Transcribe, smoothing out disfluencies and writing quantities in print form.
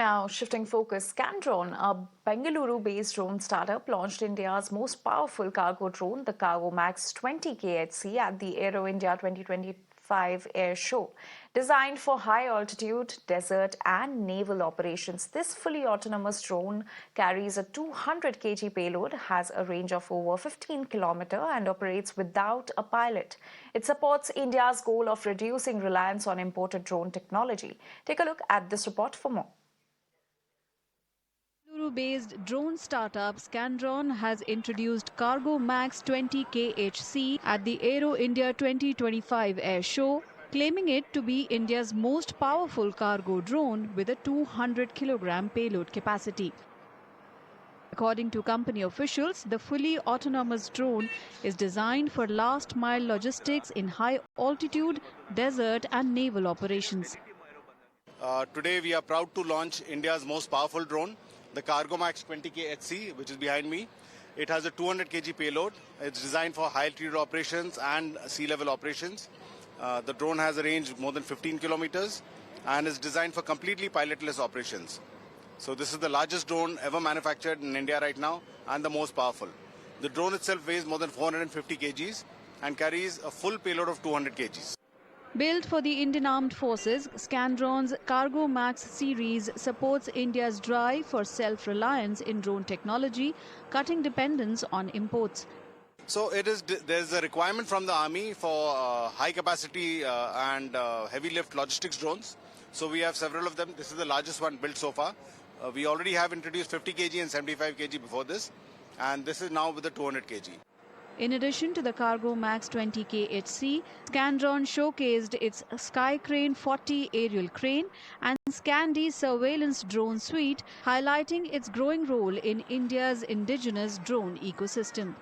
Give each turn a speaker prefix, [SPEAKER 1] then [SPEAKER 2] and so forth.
[SPEAKER 1] Now, shifting focus, Scandron, a Bengaluru-based drone startup, launched India's most powerful cargo drone, the Cargo Max 20 KHC, at the Aero India 2025 Air Show. Designed for high-altitude, desert, and naval operations, this fully autonomous drone carries a 200 kg payload, has a range of over 15 kilometers, and operates without a pilot. It supports India's goal of reducing reliance on imported drone technology. Take a look at this report for more.
[SPEAKER 2] Bengaluru-based drone startup Scandron has introduced Cargo Max 20 KHC at the Aero India 2025 Air Show, claiming it to be India's most powerful cargo drone with a 200-kilogram payload capacity. According to company officials, the fully autonomous drone is designed for last-mile logistics in high-altitude, desert and naval operations.
[SPEAKER 3] Today we are proud to launch India's most powerful drone, the Cargo Max 20K HC, which is behind me. It has a 200 kg payload. It's designed for high altitude operations and sea level operations. The drone has a range more than 15 kilometers and is designed for completely pilotless operations. So this is the largest drone ever manufactured in India right now and the most powerful. The drone itself weighs more than 450 kgs and carries a full payload of 200 kgs.
[SPEAKER 2] Built for the Indian Armed Forces, Scandron's Cargo Max series supports India's drive for self-reliance in drone technology, cutting dependence on imports.
[SPEAKER 3] So there's a requirement from the Army for high capacity and heavy lift logistics drones. So we have several of them. This is the largest one built so far. We already have introduced 50 kg and 75 kg before this, and this is now with the 200 kg.
[SPEAKER 2] In addition to the Cargo Max 20 KHC, Scandron showcased its Skycrane 40 aerial crane and Scandi surveillance drone suite, highlighting its growing role in India's indigenous drone ecosystem.